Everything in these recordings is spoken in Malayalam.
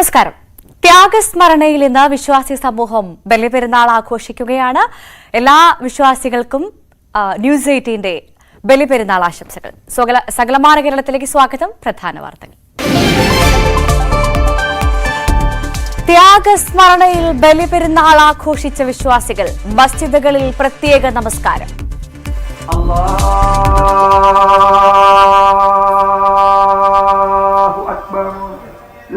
നമസ്കാരം. ത്യാഗസ്മരണയിൽ ഇന്ന് വിശ്വാസി സമൂഹം ബലിപെരുന്നാൾ ആഘോഷിക്കുകയാണ്. എല്ലാ വിശ്വാസികൾക്കും ന്യൂസ് 18ന്റെ ബലിപെരുന്നാൾ ആശംസകൾ. സകലമാന കേരളത്തിലേക്ക് സ്വാഗതം. പ്രധാന വാർത്തകൾ. ത്യാഗസ്മരണയിൽ ബലിപെരുന്നാൾ ആഘോഷിച്ച വിശ്വാസികൾ. മസ്ജിദുകളിൽ പ്രത്യേക നമസ്കാരം.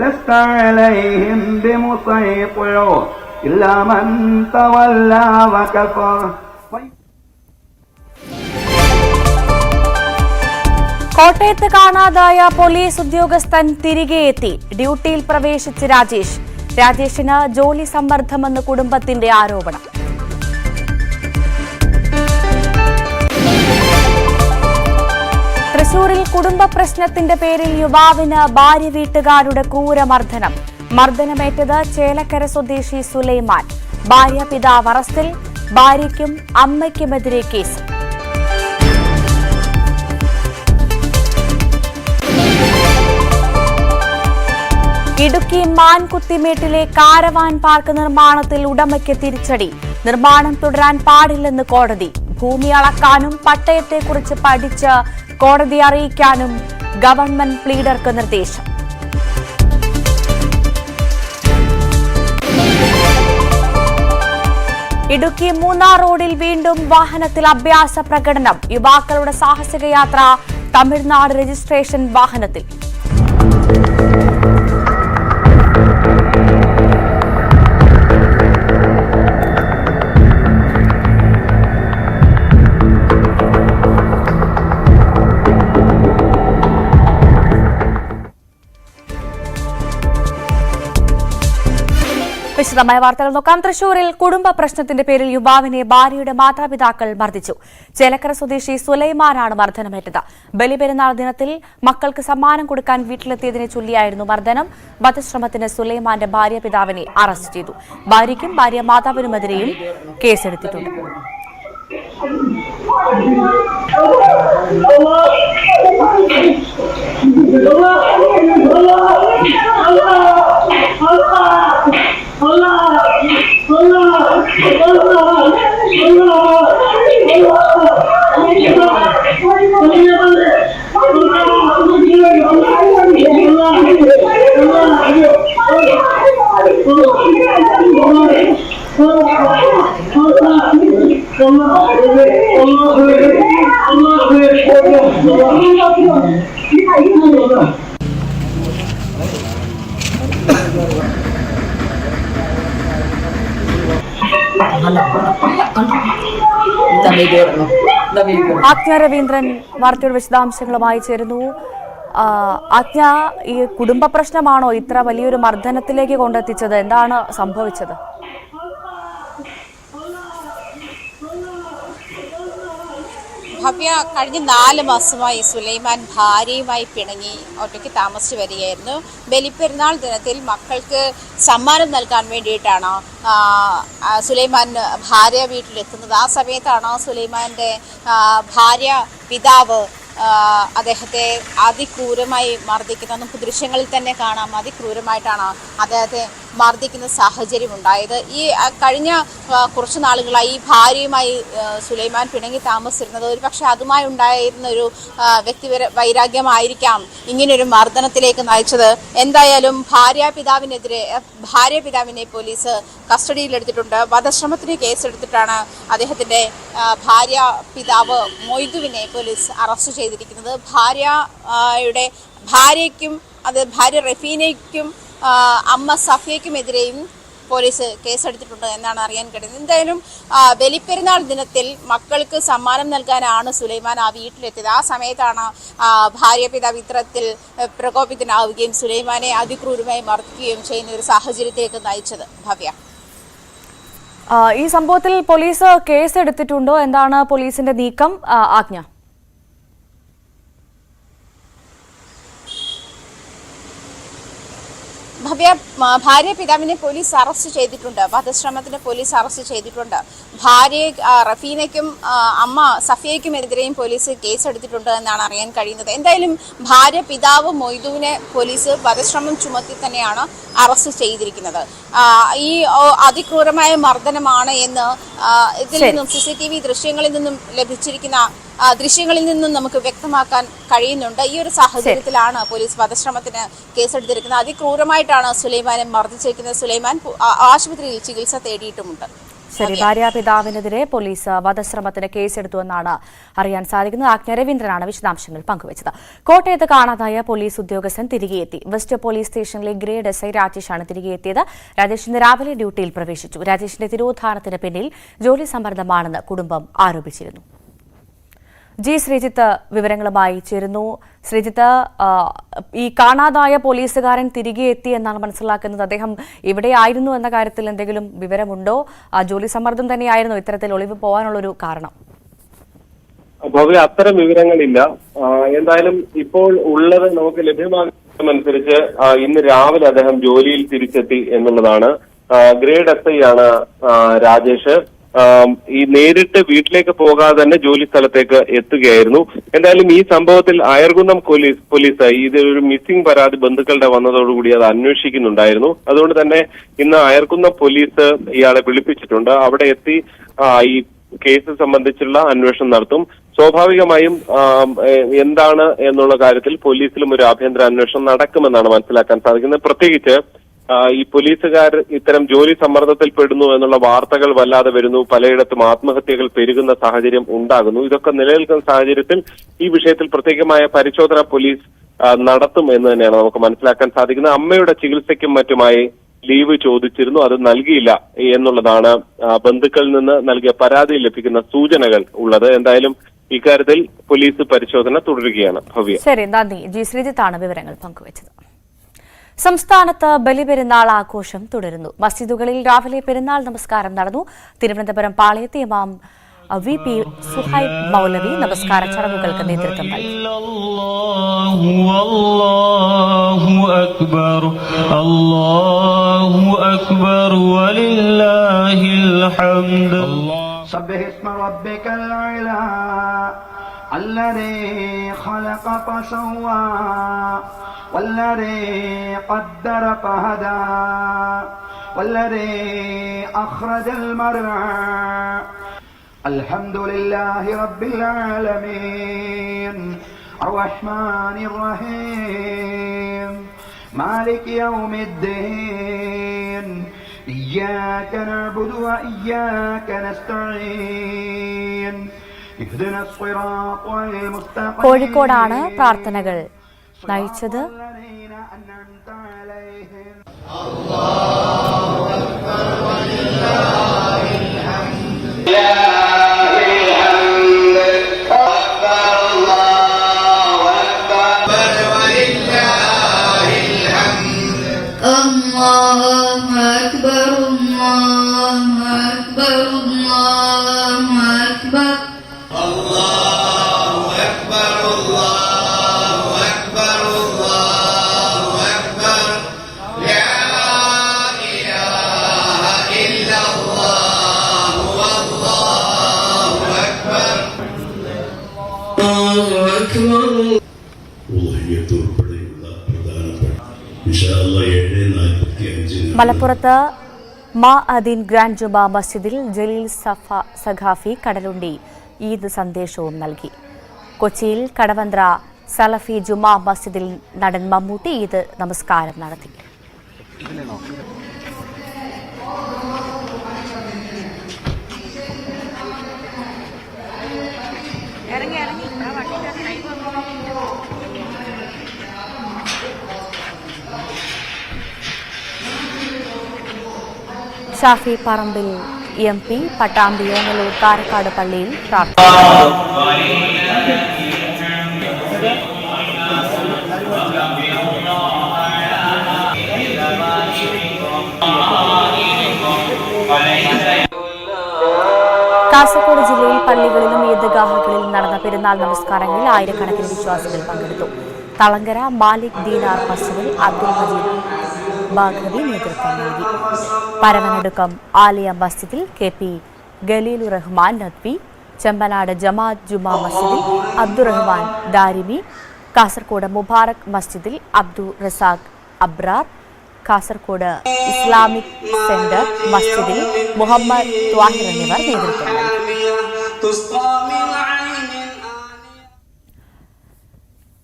لست عليهم بمسيطر إلا من تولى وكفر. കോട്ടയത്ത് കാണാതായ പോലീസ് ഉദ്യോഗസ്ഥൻ തിരികെ എത്തി. ഡ്യൂട്ടിയിൽ പ്രവേശിച്ച് രാജേഷിന് ജോലി സമ്മർദ്ദമെന്ന് കുടുംബത്തിന്റെ ആരോപണം. തൃശൂരിൽ കുടുംബ പ്രശ്നത്തിന്റെ പേരിൽ യുവാവിന് ഭാര്യ വീട്ടുകാരുടെ ക്രൂരമർദ്ദനം. മർദ്ദനമേറ്റത് ചേലക്കര സ്വദേശി സുലൈമാൻ. ഭാര്യ പിതാവ് അറസ്റ്റിൽ. ഭാര്യയ്ക്കും അമ്മയ്ക്കുമെതിരെ കേസ്. ഇടുക്കി മാൻകുത്തിമേട്ടിലെ കാരവാൻ പാർക്ക് നിർമ്മാണത്തിൽ ഉടമയ്ക്ക് തിരിച്ചടി. നിർമ്മാണം തുടരാൻ പാടില്ലെന്ന് കോടതി. ഭൂമി അളക്കാനും പട്ടയത്തെക്കുറിച്ച് പഠിച്ച് കോടതി അറിയിക്കാനും ഗവൺമെന്റ് പ്ലീഡർക്ക് നിർദ്ദേശം. ഇടുക്കി മൂന്നാർ റോഡിൽ വീണ്ടും വാഹനത്തിൽ അഭ്യാസ പ്രകടനം. യുവാക്കളുടെ സാഹസിക യാത്ര തമിഴ്നാട് രജിസ്ട്രേഷൻ വാഹനത്തിൽ. വിശദമായ വാർത്തകൾ നോക്കാം. തൃശൂരിൽ കുടുംബ പ്രശ്നത്തിന്റെ പേരിൽ യുവാവിനെ ഭാര്യയുടെ മാതാപിതാക്കൾ മർദ്ദിച്ചു. ചേലക്കര സ്വദേശി സുലൈമാനാണ് മർദ്ദനമേറ്റത്. ബലിപെരുന്നാൾ ദിനത്തിൽ മക്കൾക്ക് സമ്മാനം കൊടുക്കാൻ വീട്ടിലെത്തിയതിനെ ചൊല്ലിയായിരുന്നു മർദ്ദനം. വധശ്രമത്തിന് സുലൈമാന്റെ ഭാര്യ പിതാവിനെ അറസ്റ്റ് ചെയ്തു. ഭാര്യയ്ക്കും ഭാര്യ മാതാവിനുമെതിരെയും കേസെടുത്തിട്ടുണ്ട്. ആജ്ഞ രവീന്ദ്രൻ വാർത്തയുടെ വിശദാംശങ്ങളുമായി ചേരുന്നു. ആജ്ഞ, ഈ കുടുംബ പ്രശ്നമാണോ ഇത്ര വലിയൊരു മർദ്ദനത്തിലേക്ക് കൊണ്ടെത്തിച്ചത്? എന്താണ് സംഭവിച്ചത്? ഭവ്യ, കഴിഞ്ഞ 4 മാസമായി സുലൈമാൻ ഭാര്യയുമായി പിണങ്ങി ഒറ്റയ്ക്ക് താമസിച്ചു വരികയായിരുന്നു. ബലിപ്പെരുന്നാൾ ദിനത്തിൽ മക്കൾക്ക് സമ്മാനം നൽകാൻ വേണ്ടിയിട്ടാണ് സുലൈമാൻ ഭാര്യ വീട്ടിലെത്തുന്നത്. ആ സമയത്താണ് സുലൈമാൻ്റെ ഭാര്യ പിതാവ് അദ്ദേഹത്തെ അതിക്രൂരമായി മർദ്ദിക്കുന്നത്. നമുക്ക് ദൃശ്യങ്ങളിൽ തന്നെ കാണാം. അതിക്രൂരമായിട്ടാണ് അദ്ദേഹത്തെ മർദ്ദിക്കുന്ന സാഹചര്യം ഉണ്ടായത്. ഈ കഴിഞ്ഞ കുറച്ച് നാളുകളായി ഈ ഭാര്യയുമായി സുലൈമാൻ പിണങ്ങി താമസിച്ചിരുന്നത്. ഒരുപക്ഷെ അതുമായി ഉണ്ടായിരുന്ന ഒരു വ്യക്തി വൈരാഗ്യമായിരിക്കാം ഇങ്ങനെയൊരു മർദ്ദനത്തിലേക്ക് നയിച്ചത്. എന്തായാലും ഭാര്യ പിതാവിനെ പോലീസ് കസ്റ്റഡിയിലെടുത്തിട്ടുണ്ട്. വധശ്രമത്തിന് കേസെടുത്തിട്ടാണ് അദ്ദേഹത്തിൻ്റെ ഭാര്യ പിതാവ് മൊയ്തുവിനെ പോലീസ് അറസ്റ്റ് ചെയ്തിരിക്കുന്നത്. ഭാര്യയ്ക്കും ഭാര്യ റഫീനയ്ക്കും അമ്മ സഫിയയ്ക്കുമെതിരെയും പോലീസ് കേസെടുത്തിട്ടുണ്ട് എന്നാണ് അറിയാൻ കഴിയുന്നത്. എന്തായാലും ബലിപ്പെരുന്നാൾ ദിനത്തിൽ മക്കൾക്ക് സമ്മാനം നൽകാനാണ് സുലൈമാൻ ആ വീട്ടിലെത്തിയത്. ആ സമയത്താണ് ഭാര്യ പിതാവ് ഇത്തരത്തിൽ പ്രകോപിതനാവുകയും സുലൈമാനെ അതിക്രൂരമായി മർദ്ദിക്കുകയും ചെയ്യുന്ന ഒരു സാഹചര്യത്തിലേക്ക് നയിച്ചത്. ഭവ്യ, ഈ സംഭവത്തിൽ പോലീസ് കേസെടുത്തിട്ടുണ്ടോ? എന്താണ് പോലീസിന്റെ നീക്കം? ആജ്ഞ. ഭവ്യ, ഭാര്യ പിതാവിനെ പോലീസ് അറസ്റ്റ് ചെയ്തിട്ടുണ്ട്. വധശ്രമത്തിന് പോലീസ് അറസ്റ്റ് ചെയ്തിട്ടുണ്ട്. ഭാര്യ റഫീനയ്ക്കും അമ്മ സഫിയയ്ക്കുമെതിരെയും പോലീസ് കേസെടുത്തിട്ടുണ്ട് എന്നാണ് അറിയാൻ കഴിയുന്നത്. എന്തായാലും ഭാര്യ പിതാവ് മൊയ്തുവിനെ പോലീസ് വധശ്രമം ചുമത്തി തന്നെയാണ് അറസ്റ്റ് ചെയ്തിരിക്കുന്നത്. ഈ അതിക്രൂരമായ മർദ്ദനമാണ് എന്ന് ഇതിൽ നിന്നും CCTV ദൃശ്യങ്ങളിൽ നിന്നും ലഭിച്ചിരിക്കുന്ന ദൃശ്യങ്ങളിൽ നിന്നും നമുക്ക് വ്യക്തമാക്കാൻ കഴിയുന്നുണ്ട്. ഈ ഒരു സാഹചര്യത്തിലാണ് പോലീസ് വധശ്രമത്തിന് കേസെടുത്തിരിക്കുന്നത്. അതിക്രൂരമായിട്ടാണ് സുലൈമാനെ മർദ്ദിച്ചിരിക്കുന്നത്. സുലൈമാൻ ആശുപത്രിയിൽ ചികിത്സ തേടിയിട്ടുമുണ്ട്. ശരി, ഭാര്യാപിതാവിനെതിരെ പോലീസ് വധശ്രമത്തിന് കേസെടുത്തുവെന്നാണ് അറിയാൻ സാധിക്കുന്നത്. ആജ്ഞ രവീന്ദ്രനാണ് വിശദാംശങ്ങൾ പങ്കുവച്ചത്. കോട്ടയത്ത് കാണാതായ പോലീസ് ഉദ്യോഗസ്ഥൻ തിരികെയെത്തി. വെസ്റ്റ് പോലീസ് സ്റ്റേഷനിലെ ഗ്രേഡ് SI രാജേഷാണ് തിരികെയെത്തിയത്. രാജേഷ് ഇന്ന് രാവിലെ ഡ്യൂട്ടിയിൽ പ്രവേശിച്ചു. രാജേഷിന്റെ തിരോധാനത്തിന് പിന്നിൽ ജോലി സമ്മർദ്ദമാണെന്ന് കുടുംബം ആരോപിച്ചിരുന്നു. ശ്രീജിത്ത് വിവരങ്ങളുമായി ചേരുന്നു. ശ്രീജിത്ത്, ഈ കാണാതായ പോലീസുകാരൻ തിരികെ എത്തി എന്നാണ് മനസ്സിലാക്കുന്നത്. അദ്ദേഹം എവിടെയായിരുന്നു എന്ന കാര്യത്തിൽ എന്തെങ്കിലും വിവരമുണ്ടോ? ജോലി സമ്മർദ്ദം തന്നെയായിരുന്നു ഇത്തരത്തിൽ ഒളിവ് പോകാനുള്ളൊരു കാരണം? ഭവ്യ, അത്തരം വിവരങ്ങളില്ല. എന്തായാലും ഇപ്പോൾ ഉള്ളത് നമുക്ക് ലഭ്യമാകുന്നതനുസരിച്ച് ഇന്ന് രാവിലെ അദ്ദേഹം ജോലിയിൽ തിരിച്ചെത്തി എന്നുള്ളതാണ്. ഗ്രേഡ് SI ആണ് രാജേഷ്. ഈ നേരിട്ട് വീട്ടിലേക്ക് പോകാതെ തന്നെ ജോലി സ്ഥലത്തേക്ക് എത്തുകയായിരുന്നു. എന്തായാലും ഈ സംഭവത്തിൽ അയർകുന്നം പോലീസ് ഇതൊരു മിസ്സിംഗ് പരാതി ബന്ധുക്കളുടെ വന്നതോടുകൂടി അത് അന്വേഷിക്കുന്നുണ്ടായിരുന്നു. അതുകൊണ്ട് തന്നെ ഇന്ന് അയർകുന്നം പോലീസ് ഇയാളെ വിളിപ്പിച്ചിട്ടുണ്ട്. അവിടെ എത്തി ഈ കേസ് സംബന്ധിച്ചുള്ള അന്വേഷണം നടത്തും. സ്വാഭാവികമായും എന്താണ് എന്നുള്ള കാര്യത്തിൽ പോലീസിലും ഒരു ആഭ്യന്തര അന്വേഷണം നടക്കുമെന്നാണ് മനസ്സിലാക്കാൻ സാധിക്കുന്നത്. പ്രത്യേകിച്ച് ഈ പോലീസുകാർ ഇത്തരം ജോലി സമ്മർദ്ദത്തിൽ പെടുന്നു എന്നുള്ള വാർത്തകൾ വല്ലാതെ വരുന്നു. പലയിടത്തും ആത്മഹത്യകൾ പെരുകുന്ന സാഹചര്യം ഉണ്ടാകുന്നു. ഇതൊക്കെ നിലനിൽക്കുന്ന സാഹചര്യത്തിൽ ഈ വിഷയത്തിൽ പ്രത്യേകമായ പരിശോധന പോലീസ് നടത്തും എന്ന് തന്നെയാണ് നമുക്ക് മനസ്സിലാക്കാൻ സാധിക്കുന്നത്. അമ്മയുടെ ചികിത്സയ്ക്കും മറ്റുമായി ലീവ് ചോദിച്ചിരുന്നു, അത് നൽകിയില്ല എന്നുള്ളതാണ് ബന്ധുക്കളിൽ നിന്ന് നൽകിയ പരാതിയിൽ ലഭിക്കുന്ന സൂചനകൾ ഉള്ളത്. എന്തായാലും ഇക്കാര്യത്തിൽ പോലീസ് പരിശോധന തുടരുകയാണ്. ഭവ്യ, ശരി, നന്ദി. ശ്രീജിത്താണ് വിവരങ്ങൾ പങ്കുവച്ചത്. സംസ്ഥാനത്ത് ബലിപെരുന്നാൾ ആഘോഷം തുടരുന്നു. മസ്ജിദുകളിൽ രാവിലെ പെരുന്നാൾ നമസ്കാരം നടന്നു. തിരുവനന്തപുരം പാളയത്ത് ഇമാം VP സുഹൈബ് മൗലവി നമസ്കാര ചടങ്ങുകൾക്ക് നേതൃത്വം നൽകി. الذي خلق فسوى والذي قدر فهدى والذي أخرج المرعى الحمد لله رب العالمين الرحمن الرحيم مالك يوم الدين إياك نعبد وإياك نستعين കോഴിക്കോടാണ് പ്രാർത്ഥനകൾ നയിച്ചത്. മലപ്പുറത്ത് മാഅദീൻ ഗ്രാൻഡ് ജുമാ മസ്ജിദിൽ ജലീൽ സഖാഫി കടലുണ്ടി ഈദ് സന്ദേശവും നൽകി. കൊച്ചിയിൽ കടവന്ത്ര സലഫി ജുമാ മസ്ജിദിൽ നടൻ മമ്മൂട്ടി ഈദ് നമസ്കാരം നടത്തി. ഷാഫി പറമ്പിൽ MP പട്ടാമ്പി ഓങ്ങല്ലൂർ കാരക്കാട് പള്ളിയിൽ പ്രാർത്ഥന. കാസർഗോഡ് ജില്ലയിൽ പള്ളികളിലും ഈദ്ഗാഹുകളിലും നടന്ന പെരുന്നാൾ നമസ്കാരങ്ങളിൽ ആയിരക്കണക്കിന് വിശ്വാസികൾ പങ്കെടുത്തു. തളങ്കര മാലിക് ദീനാർ മസ്ജിദിൽ അബ്ദുൽ മജീദ് ബാഘവി നേതൃത്വം നൽകി. പരവനടുക്കം ആലിയ മസ്ജിദിൽ KP ഖലീലുർ റഹ്മാൻ നദ്വി, ചെമ്പനാട് ജമാഅത്ത് ജുമാ മസ്ജിദിൽ അബ്ദുറഹ്മാൻ ദാരിമി, കാസർഗോഡ് മുബാറക് മസ്ജിദിൽ അബ്ദുൾ റസാഖ് അബ്രാർ, കാസർഗോഡ് ഇസ്ലാമിക് സെന്റർ മസ്ജിദിൽ മുഹമ്മദ് ത്വാഹിർ എന്നിവർ നേതൃത്വം നൽകി.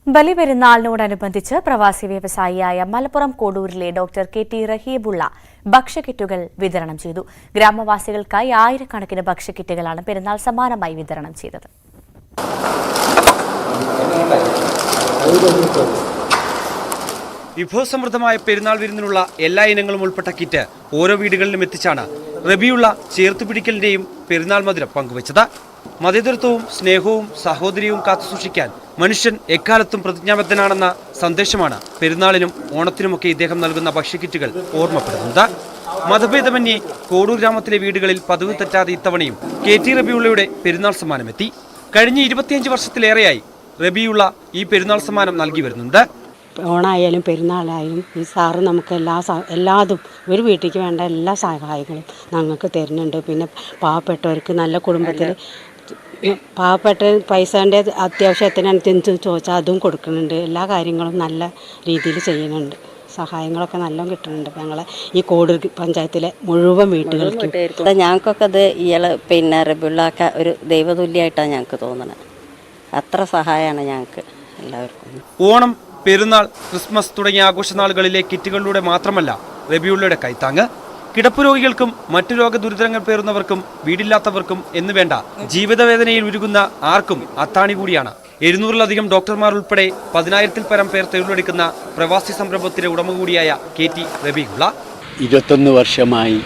ബലിപെരുന്നാളിനോടനുബന്ധിച്ച് പ്രവാസി വ്യവസായിയായ മലപ്പുറം കോഡൂരിലെ ഡോക്ടർ KT റഹീബുള്ള ഭക്ഷ്യക്കിറ്റുകൾ വിതരണം ചെയ്തു. ഗ്രാമവാസികൾക്കായി ആയിരക്കണക്കിന് ഭക്ഷ്യക്കിറ്റുകളാണ് പെരുന്നാൾ സമ്മാനമായി വിതരണം ചെയ്തത്. വിഭവസമൃദ്ധമായ പെരുന്നാൾ വിരുന്നിനുള്ള എല്ലാ ഇനങ്ങളും ഉൾപ്പെട്ട കിറ്റ് ഓരോ വീടുകളിലും എത്തിച്ചാണ് റബിയുള്ള ചേർത്തുപിടിക്കലിന്റെയും പെരുന്നാൾ മധുരം പങ്കുവച്ചത്. മതേതരത്വവും സ്നേഹവും സാഹോദര്യവും കാത്തുസൂക്ഷിക്കാൻ മനുഷ്യൻ എക്കാലത്തും പ്രതിജ്ഞാബദ്ധനാണെന്ന സന്ദേശമാണ് പെരുന്നാളിനും ഓണത്തിനുമൊക്കെ ഇദ്ദേഹം നൽകുന്ന ഭക്ഷ്യക്കിറ്റുകൾ ഓർമ്മപ്പെടുന്നത്. മതഭേദമന്യേ കോഡൂർ ഗ്രാമത്തിലെ വീടുകളിൽ പതിവ് തെറ്റാതെ ഇത്തവണയും KT റബിയുള്ളയുടെ പെരുന്നാൾ സമ്മാനമെത്തി. കഴിഞ്ഞ 25 വർഷത്തിലേറെയായി റബിയുള്ള ഈ പെരുന്നാൾ സമ്മാനം നൽകി വരുന്നുണ്ട്. ഓണായാലും പെരുന്നാളായാലും ഈ സാറ് നമുക്ക് എല്ലാതും ഒരു വീട്ടിലേക്ക് വേണ്ട എല്ലാ സഹായങ്ങളും ഞങ്ങൾക്ക് തരുന്നുണ്ട്. പിന്നെ പാവപ്പെട്ടവർക്ക് നല്ല കുടുംബത്തിൽ പാവപ്പെട്ട പൈസേൻ്റെ അത്യാവശ്യത്തിനനുസരിച്ച് ചോദിച്ചാൽ അതും കൊടുക്കുന്നുണ്ട്. എല്ലാ കാര്യങ്ങളും നല്ല രീതിയിൽ ചെയ്യുന്നുണ്ട്. സഹായങ്ങളൊക്കെ നല്ലോണം കിട്ടുന്നുണ്ട്. ഞങ്ങളെ ഈ കോഡൂർ പഞ്ചായത്തിലെ മുഴുവൻ വീട്ടുകൾക്കും ഞങ്ങൾക്കൊക്കെ അത് ഇയാള് പിന്നെ റബിയുള്ളൊക്കെ ഒരു ദൈവതുല്യമായിട്ടാണ് ഞങ്ങൾക്ക് തോന്നുന്നത്. അത്ര സഹായമാണ് ഞങ്ങൾക്ക് എല്ലാവർക്കും. ഓണം, പെരുന്നാൾ, ക്രിസ്മസ് തുടങ്ങിയ ആഘോഷനാളുകളിലെ കിറ്റുകളിലൂടെ മാത്രമല്ല റബിയുള്ളയുടെ കൈത്താങ്ങ്. കിടപ്പ് രോഗികൾക്കും മറ്റു രോഗദുരിതങ്ങൾ പേറുന്നവർക്കും വീടില്ലാത്തവർക്കും എന്നുവേണ്ട ജീവിതവേദനയിൽ ഉരുകുന്ന ആർക്കും അത്താണി കൂടിയാണ് 700-ലധികം ഡോക്ടർമാർ ഉൾപ്പെടെ 10,000-ൽ പരം പേർ തൊഴിലെടുക്കുന്ന പ്രവാസി സംരംഭത്തിന്റെ ഉടമ കൂടിയായ KT റബിയുള്ള. 21 വർഷമായി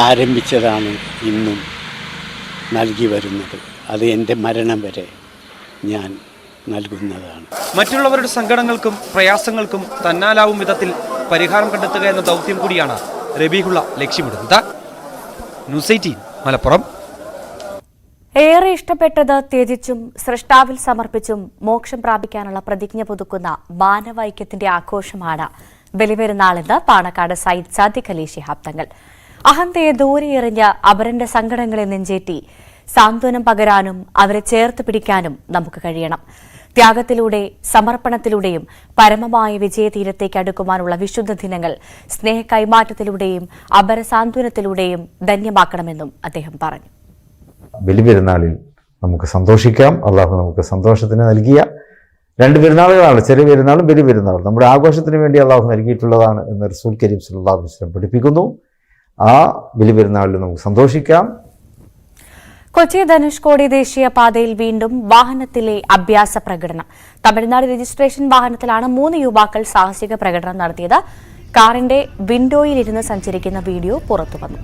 ആരംഭിച്ചതാണ് ഇന്നും നൽകി വരുന്നത്. അത് എൻ്റെ മരണം വരെ ഞാൻ നൽകുന്നതാണ്. മറ്റുള്ളവരുടെ സങ്കടങ്ങൾക്കും പ്രയാസങ്ങൾക്കും തന്നാലാവും വിധത്തിൽ പരിഹാരം കണ്ടെത്തുക എന്ന ദൗത്യം കൂടിയാണ് റബീഹുള്ള ലക്ഷ്യമിടുന്നത്. ന്യൂസ് 18 മലപ്പുറം. ഏറെ ഇഷ്ടപ്പെട്ടത് ത്യജിച്ചും സൃഷ്ടാവിൽ സമർപ്പിച്ചും മോക്ഷം പ്രാപിക്കാനുള്ള പ്രതിജ്ഞ പുതുക്കുന്ന മാനവൈക്യത്തിന്റെ ആഘോഷമാണ് ബലിപെരുന്നാളെന്ന് പാണക്കാട് സയ്യിദ് സാദിഖ് അലി ശിഹാബ് തങ്ങൾ. അഹന്തയെ ദൂരെയെറിഞ്ഞ അപരന്റെ സങ്കടങ്ങളെ നെഞ്ചേറ്റി സാന്ത്വനം പകരാനും അവരെ ചേർത്ത് പിടിക്കാനും നമുക്ക് കഴിയണം. ത്യാഗത്തിലൂടെ സമർപ്പണത്തിലൂടെയും പരമമായ വിജയതീരത്തേക്ക് അടുക്കുവാനുള്ള വിശുദ്ധ ദിനങ്ങൾ സ്നേഹ കൈമാറ്റത്തിലൂടെയും അപരസാന്ത്വനത്തിലൂടെയും ധന്യമാക്കണമെന്നും അദ്ദേഹം പറഞ്ഞു. ബലിപെരുന്നാളിൽ നമുക്ക് സന്തോഷിക്കാം. അള്ളാഹു നമുക്ക് സന്തോഷത്തിന് നൽകിയ 2 പെരുന്നാളുകളാണ്, ചെറിയ പെരുന്നാളും വലിയ പെരുന്നാളും. നമ്മുടെ ആഘോഷത്തിന് വേണ്ടി അള്ളാഹു നൽകിയിട്ടുള്ളതാണ് എന്ന് റസൂൽ കരീം സല്ലല്ലാഹു അലൈഹി വസല്ലം പഠിപ്പിക്കുന്നു. ആ ബലിപെരുന്നാളിൽ നമുക്ക് സന്തോഷിക്കാം. കൊച്ചി ധനുഷ്കോടി ദേശീയപാതയിൽ വീണ്ടും വാഹനത്തിലെ അഭ്യാസ പ്രകടനം. തമിഴ്നാട് രജിസ്ട്രേഷൻ വാഹനത്തിലാണ് 3 യുവാക്കൾ സാഹസിക പ്രകടനം നടത്തിയത്. കാറിന്റെ വിൻഡോയിലിരുന്ന് സഞ്ചരിക്കുന്ന വീഡിയോ പുറത്തുവന്നു.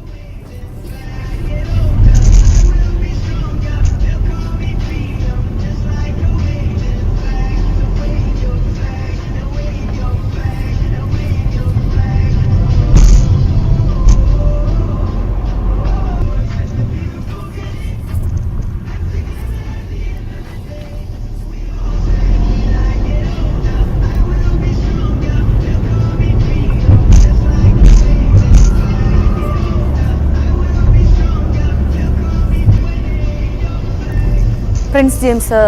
പ്രിൻസ് ജെയിംസ്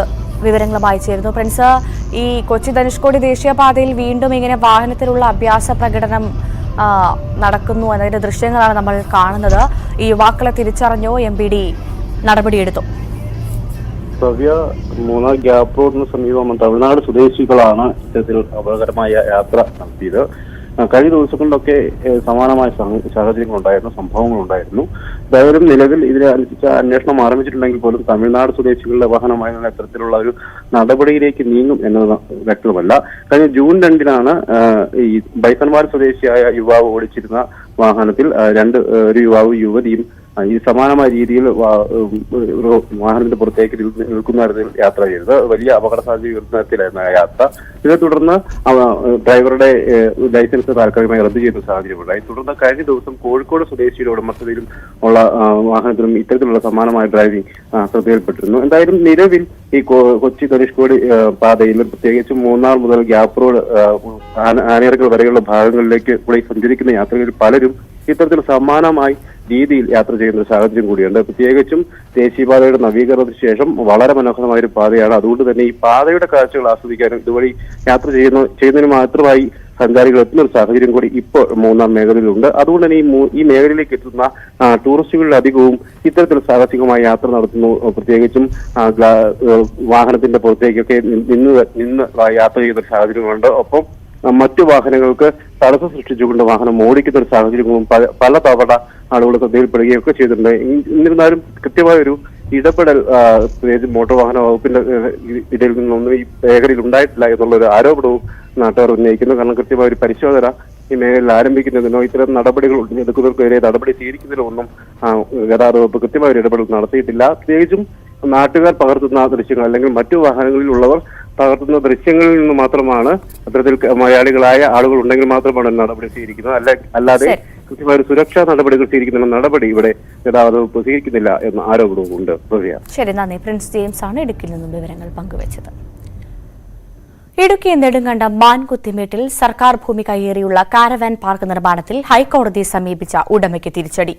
വിവരങ്ങളുമായി ചേരുന്നു. പ്രിൻസ്, ഈ കൊച്ചി ധനുഷ്കോടി ദേശീയപാതയിൽ വീണ്ടും ഇങ്ങനെ വാഹനത്തിലുള്ള അഭ്യാസ പ്രകടനം നടക്കുന്നു എന്നതിന്റെ ദൃശ്യങ്ങളാണ് നമ്മൾ കാണുന്നത്. ഈ യുവാക്കളെ തിരിച്ചറിഞ്ഞോ? MPD നടപടിയെടുത്തു? മൂന്നാർ ഗ്യാപ്പ് റോഡിന് സമീപം തമിഴ്നാട് സ്വദേശികളാണ് ഇത്തരത്തിൽ അപകടകരമായ യാത്ര നടത്തിയത്. കഴിഞ്ഞ ദിവസങ്ങളിലൊക്കെ സമാനമായ സാഹചര്യങ്ങളുണ്ടായിരുന്നു, സംഭവങ്ങളുണ്ടായിരുന്നു. എന്തായാലും നിലവിൽ ഇതിനനുസരിച്ച് അന്വേഷണം ആരംഭിച്ചിട്ടുണ്ടെങ്കിൽ പോലും തമിഴ്നാട് സ്വദേശികളുടെ വാഹനമായ ഇത്തരത്തിലുള്ള ഒരു നടപടിയിലേക്ക് നീങ്ങും എന്നത് വ്യക്തമല്ല. കഴിഞ്ഞ ജൂൺ 2-നാണ് ഈ ബൈസൺവാൽ സ്വദേശിയായ യുവാവ് ഓടിച്ചിരുന്ന വാഹനത്തിൽ ഒരു യുവാവും യുവതിയും ഈ സമാനമായ രീതിയിൽ വാഹനത്തിന്റെ പുറത്തേക്ക് നിൽക്കുന്ന തരത്തിൽ യാത്ര ചെയ്തത്. വലിയ അപകട സാധ്യത ഉയർന്ന തരത്തിലായിരുന്നു ആ യാത്ര. ഇതേ തുടർന്ന് ഡ്രൈവറുടെ ലൈസൻസ് താൽക്കാലികമായി റദ്ദു ചെയ്യുന്ന സാഹചര്യമുണ്ടായി. തുടർന്ന് കഴിഞ്ഞ ദിവസം കോഴിക്കോട് സ്വദേശിയുടെ ഉടമസ്ഥതയിലും ഉള്ള വാഹനത്തിലും ഇത്തരത്തിലുള്ള സമാനമായ ഡ്രൈവിംഗ് ശ്രദ്ധയിൽപ്പെട്ടിരുന്നു. എന്തായാലും നിലവിൽ ഈ കൊച്ചി ധനുഷ്കോടി പാതയിൽ പ്രത്യേകിച്ചും മൂന്നാർ മുതൽ ഗ്യാപ്പ് റോഡ് ആനയിറക്കൽ വരെയുള്ള ഭാഗങ്ങളിലേക്ക് കൂടി സഞ്ചരിക്കുന്ന യാത്രികരിൽ പലരും ഇത്തരത്തിൽ സമാനമായി രീതിയിൽ യാത്ര ചെയ്യുന്ന ഒരു സാഹചര്യം കൂടിയുണ്ട്. പ്രത്യേകിച്ചും ദേശീയപാതയുടെ നവീകരണത്തിന് ശേഷം വളരെ മനോഹരമായ ഒരു പാതയാണ്. അതുകൊണ്ട് തന്നെ ഈ പാതയുടെ കാഴ്ചകൾ ആസ്വദിക്കാനും ഇതുവഴി യാത്ര ചെയ്യുന്നതിന് മാത്രമായി സഞ്ചാരികൾ എത്തുന്ന ഒരു സാഹചര്യം കൂടി ഇപ്പോൾ മൂന്നാർ മേഖലയിലുണ്ട്. അതുകൊണ്ട് തന്നെ ഈ മേഖലയിലേക്ക് എത്തുന്ന ടൂറിസ്റ്റുകളിൽ അധികവും ഇത്തരത്തിൽ സാഹസികമായ യാത്ര നടത്തുന്നു. പ്രത്യേകിച്ചും വാഹനത്തിന്റെ പുറത്തേക്കൊക്കെ നിന്ന് യാത്ര ചെയ്യുന്ന ഒരു സാഹചര്യങ്ങളുണ്ട്. ഒപ്പം മറ്റു വാഹനങ്ങൾക്ക് തടസ്സം സൃഷ്ടിച്ചുകൊണ്ട് വാഹനം ഓടിക്കുന്ന ഒരു സാഹചര്യങ്ങളും പല തവണ ആളുകൾ ശ്രദ്ധയിൽപ്പെടുകയൊക്കെ ചെയ്തിട്ടുണ്ട്. എന്നിരുന്നാലും കൃത്യമായൊരു ഇടപെടൽ മോട്ടോർ വാഹന വകുപ്പിന്റെ ഇടയിൽ നിന്നൊന്നും ഈ മേഖലയിൽ ഉണ്ടായിട്ടില്ല എന്നുള്ളൊരു ആരോപണവും നാട്ടുകാർ ഉന്നയിക്കുന്നു. കാരണം കൃത്യമായ ഒരു പരിശോധന ഈ മേഖലയിൽ ആരംഭിക്കുന്നതിനോ ഇത്തരം നടപടികൾ എടുക്കുന്നവർക്കെതിരെ നടപടി സ്വീകരിക്കുന്നതിനോ ഒന്നും ഗതാഗത വകുപ്പ് കൃത്യമായ ഒരു ഇടപെടൽ നടത്തിയിട്ടില്ല. പ്രത്യേകിച്ചും നാട്ടുകാർ പകർത്തുന്ന ദൃശ്യങ്ങൾ അല്ലെങ്കിൽ മറ്റു വാഹനങ്ങളിലുള്ളവർ പകർത്തുന്ന ദൃശ്യങ്ങളിൽ നിന്ന് മാത്രമാണ് അത്തരത്തിൽ മലയാളികളായ ആളുകൾ ഉണ്ടെങ്കിൽ മാത്രമാണ് നടപടി സ്വീകരിക്കുന്നത്. അല്ലാതെ കൃത്യമായ ഒരു സുരക്ഷാ നടപടികൾ സ്വീകരിക്കുന്ന നടപടി ഇവിടെ ഗതാഗത വകുപ്പ് സ്വീകരിക്കുന്നില്ല എന്ന ആരോപണവും ഉണ്ട്. ശരി, നന്ദി. പ്രിൻസ് ജെയിംസ് ആണ് ഇടുക്കിയിൽ നിന്നും വിവരങ്ങൾ പങ്കുവച്ചത്. ഇടുക്കി നെടുങ്കണ്ടം മാൻകുത്തിമേട്ടിൽ സർക്കാർ ഭൂമി കയ്യേറിയുള്ള കാരവാൻ പാർക്ക് നിർമ്മാണത്തിൽ ഹൈക്കോടതിയെ സമീപിച്ച ഉടമയ്ക്ക് തിരിച്ചടി.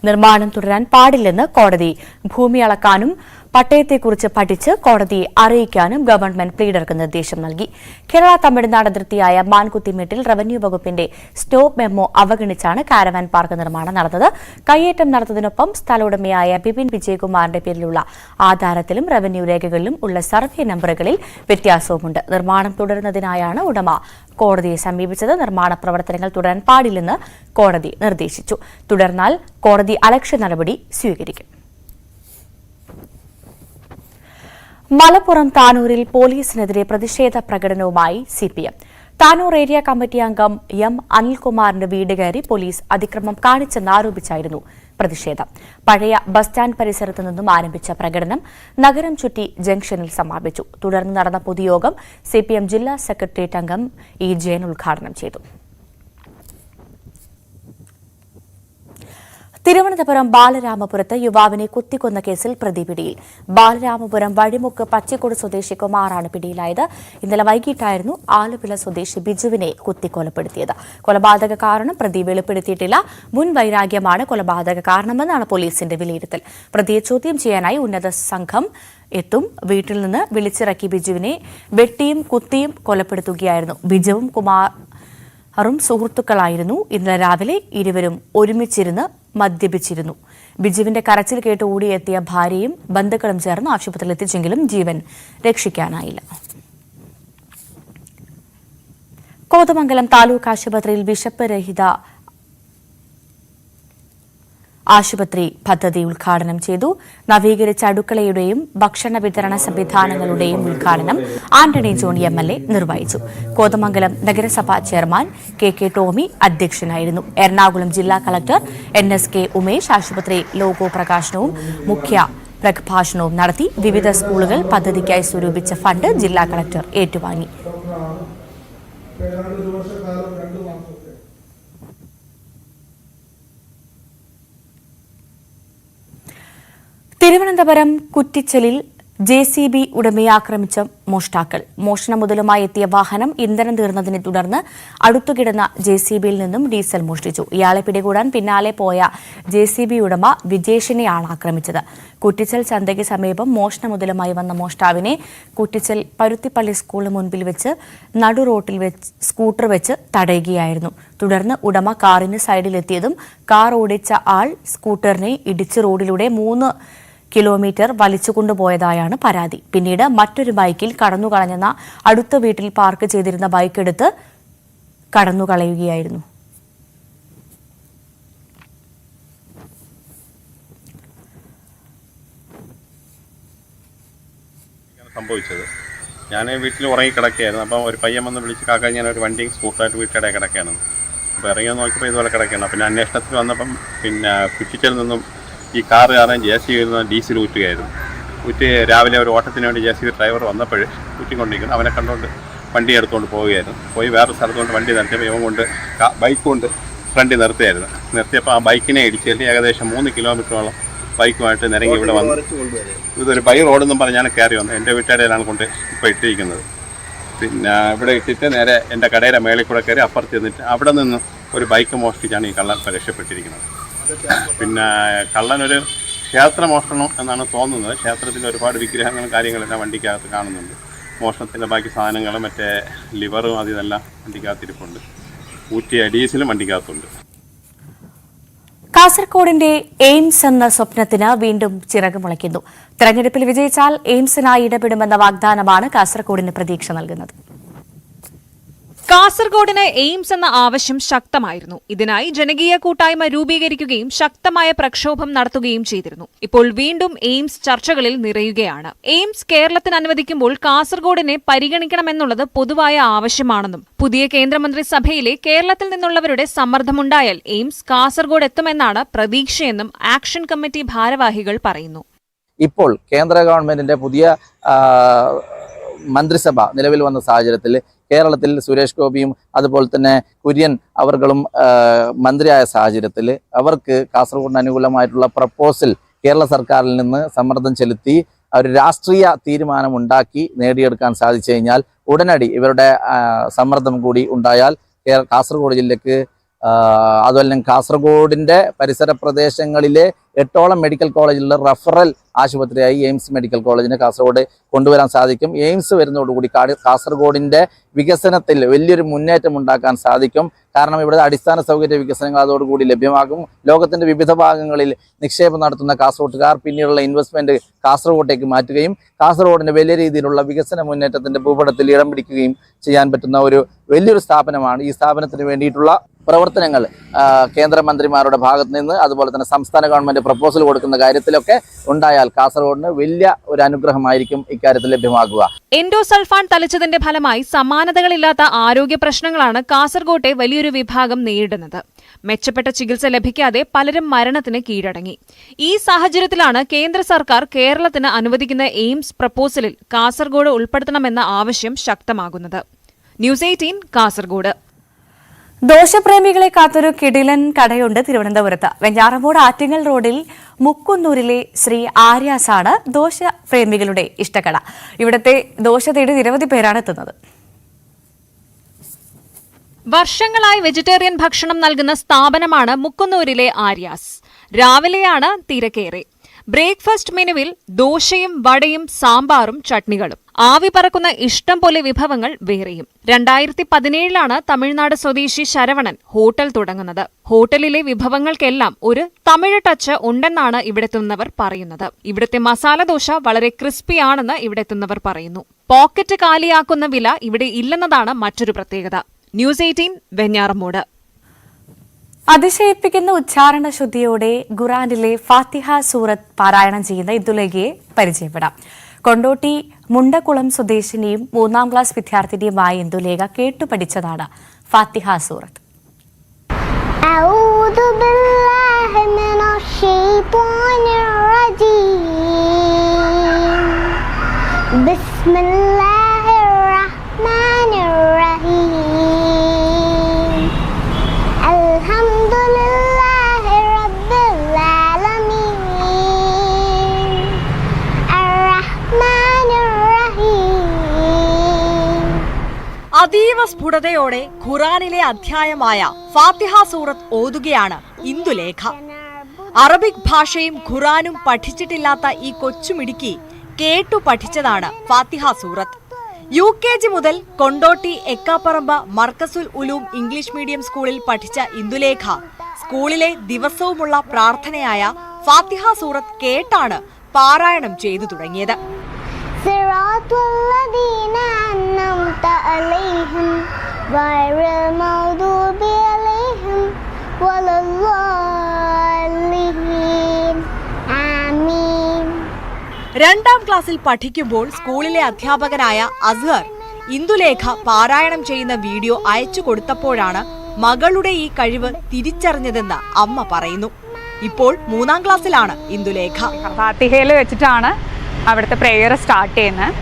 നിർമ്മാണം തുടരാൻ പാടില്ലെന്ന് കോടതി ഭൂമി അളക്കാനും പട്ടയത്തെക്കുറിച്ച് പഠിച്ച് കോടതിയെ അറിയിക്കാനും ഗവൺമെന്റ് പ്ലീഡർക്ക് നിർദ്ദേശം നൽകി. കേരള തമിഴ്നാട് അതിർത്തിയായ മാൻകുത്തിമേട്ടിൽ റവന്യൂ വകുപ്പിന്റെ സ്റ്റോപ്പ് മെമ്മോ അവഗണിച്ചാണ് കാരവാൻ പാർക്ക് നിർമ്മാണം നടന്നത്. കയ്യേറ്റം നടത്തുന്നതിനൊപ്പം സ്ഥല ഉടമയായ ബിപിൻ വിജയകുമാറിന്റെ പേരിലുള്ള ആധാരത്തിലും റവന്യൂ രേഖകളിലും ഉള്ള സർവേ നമ്പറുകളിൽ വ്യത്യാസവുമുണ്ട്. നിർമ്മാണം തുടരുന്നതിനായാണ് ഉടമ കോടതിയെ സമീപിച്ചത്. നിർമ്മാണ പ്രവർത്തനങ്ങൾ തുടരാൻ പാടില്ലെന്ന് കോടതി നിർദ്ദേശിച്ചു. തുടർന്നാൽ കോടതി അലക്ഷ്യ നടപടി സ്വീകരിക്കും. മലപ്പുറം താനൂരിൽ പോലീസിനെതിരെ പ്രതിഷേധ പ്രകടനവുമായി സിപിഎം. താനൂർ ഏരിയ കമ്മിറ്റി അംഗം എം അനിൽകുമാറിന്റെ വീട് കയറി പോലീസ് അതിക്രമം കാണിച്ചെന്നാരോപിച്ചായിരുന്നു പ്രതിഷേധം. പഴയ ബസ് സ്റ്റാൻഡ് പരിസരത്ത് നിന്നും ആരംഭിച്ച പ്രകടനം നഗരം ചുറ്റി ജംഗ്ഷനിൽ സമാപിച്ചു. തുടർന്ന് നടന്ന പൊതുയോഗം സിപിഎം ജില്ലാ സെക്രട്ടേറിയറ്റ് അംഗം ഇ ജയൻ ഉദ്ഘാടനം ചെയ്തു. തിരുവനന്തപുരം ബാലരാമപുരത്ത് യുവാവിനെ കുത്തിക്കൊന്ന കേസിൽ പ്രതി പിടിയിൽ. ബാലരാമപുരം വഴിമുക്ക് പച്ചിക്കോട് സ്വദേശി കുമാറാണ് പിടിയിലായത്. ഇന്നലെ വൈകിട്ടായിരുന്നു ആലുപില സ്വദേശി ബിജുവിനെ കുത്തിക്കൊലപ്പെടുത്തിയത്. കൊലപാതക കാരണം പ്രതി വെളിപ്പെടുത്തിയിട്ടില്ല. മുൻ വൈരാഗ്യമാണ് കൊലപാതക കാരണമെന്നാണ് പോലീസിന്റെ വിലയിരുത്തൽ. പ്രതിയെ ചോദ്യം ചെയ്യാനായി ഉന്നത സംഘം എത്തും. വീട്ടിൽ നിന്ന് വിളിച്ചിറക്കി ബിജുവിനെ വെട്ടിയും കുത്തിയും കൊലപ്പെടുത്തുകയായിരുന്നു. ബിജുവും കുമാറും സുഹൃത്തുക്കളായിരുന്നു. ഇന്നലെ രാവിലെ ഇരുവരും ഒരുമിച്ചിരുന്ന് മദ്യപിച്ചിരുന്നു. ബിജുവിന്റെ കരച്ചിൽ കേട്ട് ഓടിയെത്തിയ ഭാര്യയും ബന്ധുക്കളും ചേർന്ന് ആശുപത്രിയിൽ എത്തിച്ചെങ്കിലും ജീവൻ രക്ഷിക്കാനായില്ല. കോതമംഗലം താലൂക്ക് ആശുപത്രിയിൽ വിശപ്പ് രഹിത ആശുപത്രി പദ്ധതി ഉദ്ഘാടനം ചെയ്തു. നവീകരിച്ച അടുക്കളയുടെയും ഭക്ഷണ വിതരണ സംവിധാനങ്ങളുടെയും ഉദ്ഘാടനം ആന്റണി ജോൺ MLA നിർവഹിച്ചു. കോതമംഗലം നഗരസഭാ ചെയർമാൻ കെ ടോമി അധ്യക്ഷനായിരുന്നു. എറണാകുളം ജില്ലാ കളക്ടർ NSK ഉമേഷ് ആശുപത്രി ലോഗോ പ്രകാശനവും മുഖ്യ പ്രഭാഷണവും നടത്തി. വിവിധ സ്കൂളുകൾ പദ്ധതിക്കായി സ്വരൂപിച്ച ഫണ്ട് ജില്ലാ കളക്ടർ ഏറ്റുവാങ്ങി. തിരുവനന്തപുരം കുറ്റിച്ചലിൽ JCB ഉടമയെ ആക്രമിച്ച മോഷ്ടാക്കൾ. മോഷണ മുതലുമായി എത്തിയ വാഹനം ഇന്ധനം തീർന്നതിനെ തുടർന്ന് അടുത്തുകിടന്ന JCBയിൽ നിന്നും ഡീസൽ മോഷ്ടിച്ചു. ഇയാളെ പിടികൂടാൻ പിന്നാലെ പോയ JCB ഉടമ വിജേഷിനെയാണ് ആക്രമിച്ചത്. കുറ്റിച്ചൽ ചന്തയ്ക്ക് സമീപം മോഷണ മുതലുമായി വന്ന മോഷ്ടാവിനെ കുറ്റിച്ചൽ പരുത്തിപ്പള്ളി സ്കൂളിന് മുൻപിൽ വെച്ച് നടു റോട്ടിൽ സ്കൂട്ടർ വെച്ച് തടയുകയായിരുന്നു. തുടർന്ന് ഉടമ കാറിന് സൈഡിലെത്തിയതും കാർ ഓടിച്ച ആൾ സ്കൂട്ടറിനെ ഇടിച്ച് റോഡിലൂടെ 3 കിലോമീറ്റർ വലിച്ചുകൊണ്ടുപോയതായാണ് പരാതി. പിന്നീട് മറ്റൊരു ബൈക്കിൽ കടന്നുകളഞ്ഞെന്ന അടുത്ത വീട്ടിൽ പാർക്ക് ചെയ്തിരുന്ന ബൈക്ക് എടുത്ത് കടന്നുകളയുകയായിരുന്നു. സംഭവിച്ചത് ഞാൻ വീട്ടിൽ ഉറങ്ങിക്കിടക്കുകയായിരുന്നു. അപ്പം ഒരു പയ്യൻ വന്ന് വിളിച്ച് കാക്ക ഞാൻ ഒരു വണ്ടിയും സ്കൂട്ടറായിട്ട് വീട്ടിടെ കിടക്കുകയാണ്. അപ്പോൾ ഇറങ്ങി നോക്കിയപ്പോൾ ഇതുപോലെ കിടക്കുകയാണ്. പിന്നെ അന്വേഷണത്തിൽ വന്നപ്പം പിന്നെ കുറ്റിച്ചൽ നിന്നും ഈ കാറുകാരൻ JCB ഡീസൽ ഊറ്റുകയായിരുന്നു. ഊറ്റി രാവിലെ ഒരു ഓട്ടത്തിന് വേണ്ടി JCB ഡ്രൈവർ വന്നപ്പോൾ ഊറ്റിക്കൊണ്ടിരിക്കുന്നു. അവനെ കണ്ടുകൊണ്ട് വണ്ടി എടുത്തുകൊണ്ട് പോവുകയായിരുന്നു. പോയി വേറൊരു സ്ഥലത്ത് കൊണ്ട് വണ്ടി നിർത്തിയപ്പോൾ ഇവൻ കൊണ്ട് ബൈക്ക് കൊണ്ട് ഫ്രണ്ടിൽ നിർത്തിയായിരുന്നു. നിർത്തിയപ്പോൾ ആ ബൈക്കിനെ ഇടിച്ചിട്ട് ഏകദേശം 3 കിലോമീറ്ററോളം ബൈക്കുമായിട്ട് നിരങ്ങി ഇവിടെ വന്നു. ഇതൊരു ബൈ റോഡെന്നും പറഞ്ഞാണ് കയറി വന്നത്. എൻ്റെ വീട്ടുകാരെയാണ് കൊണ്ട് ഇപ്പോൾ ഇട്ടിരിക്കുന്നത്. പിന്നെ ഇവിടെ ഇട്ടിട്ട് നേരെ എൻ്റെ കടയുടെ മേളിൽ കൂടെ കയറി അപ്പുറത്ത് ചെന്നിട്ട് അവിടെ നിന്ന് ഒരു ബൈക്ക് മോഷ്ടിച്ചാണ് ഈ കള്ളൻ രക്ഷപ്പെട്ടിരിക്കുന്നത്. പിന്നെ കള്ളനൊരു ക്ഷേത്ര മോഷണം എന്നാണ് തോന്നുന്നത്. ക്ഷേത്രത്തിൽ ഒരുപാട് വിഗ്രഹങ്ങളും കാര്യങ്ങളെല്ലാം വണ്ടിക്കകത്ത് കാണുന്നുണ്ട്. മോഷണത്തിൻ്റെ ബാക്കി സാധനങ്ങളും മറ്റേ ലിവറും ഇതെല്ലാം വണ്ടിക്കകത്തിരിപ്പുണ്ട്. ഊറ്റിയ ഡീസലും വണ്ടിക്കകത്തുണ്ട്. കാസർഗോഡിന്റെ എയിംസ് എന്ന സ്വപ്നത്തിന് വീണ്ടും ചിറകുമുളയ്ക്കുന്നു. തെരഞ്ഞെടുപ്പിൽ വിജയിച്ചാൽ എയിംസിനായി ഇടപെടുമെന്ന വാഗ്ദാനമാണ് കാസർഗോഡിന് പ്രതീക്ഷ നൽകുന്നത്. കാസർഗോഡിന് എയിംസ് എന്ന ആവശ്യം ശക്തമായിരുന്നു. ഇതിനായി ജനകീയ കൂട്ടായ്മ രൂപീകരിക്കുകയും ശക്തമായ പ്രക്ഷോഭം നടത്തുകയും ചെയ്തിരുന്നു. ഇപ്പോൾ വീണ്ടും എയിംസ് ചർച്ചകളിൽ നിറയുകയാണ്. എയിംസ് കേരളത്തിന് അനുവദിക്കുമ്പോൾ കാസർഗോഡിനെ പരിഗണിക്കണമെന്നുള്ളത് പൊതുവായ ആവശ്യമാണെന്നും പുതിയ കേന്ദ്രമന്ത്രിസഭയിലെ കേരളത്തിൽ നിന്നുള്ളവരുടെ സമ്മർദ്ദമുണ്ടായാൽ എയിംസ് കാസർഗോഡ് എത്തുമെന്നാണ് പ്രതീക്ഷയെന്നും ആക്ഷൻ കമ്മിറ്റി ഭാരവാഹികൾ പറയുന്നു. ഇപ്പോൾ കേന്ദ്ര ഗവൺമെന്റിന്റെ പുതിയ മന്ത്രിസഭ നിലവിൽ വന്ന സാഹചര്യത്തിൽ കേരളത്തിൽ സുരേഷ് ഗോപിയും അതുപോലെ തന്നെ കുര്യൻ അവർകളും മന്ത്രിയായ സാഹചര്യത്തിൽ അവർക്ക് കാസർഗോഡിന് അനുകൂലമായിട്ടുള്ള പ്രപ്പോസൽ കേരള സർക്കാരിൽ നിന്ന് സമ്മർദ്ദം ചെലുത്തി ഒരു രാഷ്ട്രീയ തീരുമാനമുണ്ടാക്കി നേടിയെടുക്കാൻ സാധിച്ചു കഴിഞ്ഞാൽ ഉടനടി ഇവരുടെ സമ്മർദ്ദം കൂടി ഉണ്ടായാൽ കാസർഗോഡ് ജില്ലക്ക് അതുപോലെ കാസർഗോഡിൻ്റെ പരിസര പ്രദേശങ്ങളിലെ 8ഓളം മെഡിക്കൽ കോളേജിലുള്ള റഫറൽ ആശുപത്രിയായി എയിംസ് മെഡിക്കൽ കോളേജിനെ കാസർഗോഡ് കൊണ്ടുവരാൻ സാധിക്കും. എയിംസ് വരുന്നതോടുകൂടി കാസർഗോഡിൻ്റെ വികസനത്തിൽ വലിയൊരു മുന്നേറ്റം ഉണ്ടാക്കാൻ സാധിക്കും. കാരണം ഇവിടെ അടിസ്ഥാന സൗകര്യ വികസനങ്ങൾ അതോടുകൂടി ലഭ്യമാകും. ലോകത്തിൻ്റെ വിവിധ ഭാഗങ്ങളിൽ നിക്ഷേപം നടത്തുന്ന കാസർഗോട്ടുകാർ പിന്നീടുള്ള ഇൻവെസ്റ്റ്മെൻറ്റ് കാസർഗോട്ടേക്ക് മാറ്റുകയും കാസർഗോഡിൻ്റെ വലിയ രീതിയിലുള്ള വികസന മുന്നേറ്റത്തിൻ്റെ ഭൂപടത്തിൽ ഇടം പിടിക്കുകയും ചെയ്യാൻ പറ്റുന്ന ഒരു വലിയൊരു സ്ഥാപനമാണ്. ഈ സ്ഥാപനത്തിന് വേണ്ടിയിട്ടുള്ള പ്രവർത്തനങ്ങൾ കേന്ദ്രമന്ത്രിമാരുടെ ഭാഗത്ത് നിന്ന് അതുപോലെ തന്നെ സംസ്ഥാന ഗവൺമെന്റ് പ്രപ്പോസൽ കൊടുക്കുന്ന കാര്യത്തിലൊക്കെ ഉണ്ടായാൽ കാസർഗോഡിന് വലിയ ഒരു അനുഗ്രഹമായിരിക്കും ഇക്കാര്യത്തിൽ ലഭ്യമാകുക. എൻഡോസൾഫാൻ തളിച്ചതിന്റെ ഫലമായി സമാനതകളില്ലാത്ത ആരോഗ്യ പ്രശ്നങ്ങളാണ് കാസർഗോട്ടെ വലിയൊരു വിഭാഗം നേരിടുന്നത്. മെച്ചപ്പെട്ട ചികിത്സ ലഭിക്കാതെ പലരും മരണത്തിന് കീഴടങ്ങി. ഈ സാഹചര്യത്തിലാണ് കേന്ദ്ര സർക്കാർ കേരളത്തിന് അനുവദിക്കുന്ന എയിംസ് പ്രപ്പോസലിൽ കാസർഗോഡ് ഉൾപ്പെടുത്തണമെന്ന ആവശ്യം ശക്തമാകുന്നത്. ന്യൂസ് 18 കാസർഗോഡ്. ദോശപ്രേമികളെ കാത്തൊരു കിടിലൻ കടയുണ്ട് തിരുവനന്തപുരത്ത്. വെഞ്ഞാറമൂട് ആറ്റിങ്ങൽ റോഡിൽ മുക്കുന്നൂരിലെ ശ്രീ ആര്യാസാണ് ദോശപ്രേമികളുടെ ഇഷ്ടക്കട. ഇവിടത്തെ ദോശ തേടി നിരവധി പേരാണ് എത്തുന്നത്. വർഷങ്ങളായി വെജിറ്റേറിയൻ ഭക്ഷണം നൽകുന്ന സ്ഥാപനമാണ് മുക്കുന്നൂരിലെ ആര്യാസ്. രാവിലെയാണ് തിരക്കേറെ. ബ്രേക്ക്ഫാസ്റ്റ് മെനുവിൽ ദോശയും വടയും സാമ്പാറും ചട്നികളും. ആവി പറക്കുന്ന ഇഷ്ടം പോലെ വിഭവങ്ങൾ വേറെയും. 2017 തമിഴ്നാട് സ്വദേശി ശരവണൻ ഹോട്ടൽ തുടങ്ങുന്നത്. ഹോട്ടലിലെ വിഭവങ്ങൾക്കെല്ലാം ഒരു തമിഴ് ടച്ച് ഉണ്ടെന്നാണ് ഇവിടെത്തുന്നവർ പറയുന്നത്. ഇവിടുത്തെ മസാല ദോശ വളരെ ക്രിസ്പിയാണെന്ന് ഇവിടെത്തുന്നവർ പറയുന്നു. പോക്കറ്റ് കാലിയാക്കുന്ന വില ഇവിടെ ഇല്ലെന്നതാണ് മറ്റൊരു പ്രത്യേകത. ന്യൂസ് 18 വെഞ്ഞാറമൂട്. അതിശയിപ്പിക്കുന്ന ഉച്ചാരണ ശുദ്ധിയോടെ ഖുർആനിലെ ഫാത്തിഹ സൂറത്ത് പാരായണം ചെയ്യുന്ന ഇന്ദുലേഖയെ പരിചയപ്പെടാം. കൊണ്ടോട്ടി മുണ്ടക്കുളം സ്വദേശിനിയും 3ാം ക്ലാസ് വിദ്യാർത്ഥിനിയുമായ ഇന്ദുലേഖ കേട്ടുപഠിച്ചതാണ് ഫാത്തിഹ സൂറത്ത്. അതീവ സ്ഫുടതയോടെ ഖുറാനിലെ അധ്യായമായ ഫാത്തിഹ സൂറത്ത് ഓതുകയാണ് ഇന്ദുലേഖ. അറബിക് ഭാഷയും ഖുറാനും പഠിച്ചിട്ടില്ലാത്ത ഈ കൊച്ചുമിടുക്കി കേട്ടു പഠിച്ചതാണ് ഫാത്തിഹ സൂറത്ത്. UKG മുതൽ കൊണ്ടോട്ടി എക്കാപ്പറമ്പ് മർക്കസുൽ ഉലൂം ഇംഗ്ലീഷ് മീഡിയം സ്കൂളിൽ പഠിച്ച ഇന്ദുലേഖ സ്കൂളിലെ ദിവസവുമുള്ള പ്രാർത്ഥനയായ ഫാത്തിഹ സൂറത്ത് കേട്ടാണ് പാരായണം ചെയ്തു തുടങ്ങിയത്. രണ്ടാം ക്ലാസ്സിൽ പഠിക്കുമ്പോൾ സ്കൂളിലെ അധ്യാപകനായ അസ്ഹർ ഇന്ദുലേഖ പാരായണം ചെയ്യുന്ന വീഡിയോ അയച്ചു കൊടുത്തപ്പോഴാണ് മകളുടെ ഈ കഴിവ് തിരിച്ചറിഞ്ഞതെന്ന് അമ്മ പറയുന്നു. ഇപ്പോൾ 3ാം ക്ലാസ്സിലാണ് ഇന്ദുലേഖ. ഫാത്തിഹയിൽ വെച്ചിട്ടാണ് അവിടുത്തെ പ്രെയർ സ്റ്റാർട്ട് ചെയ്യുന്നത്.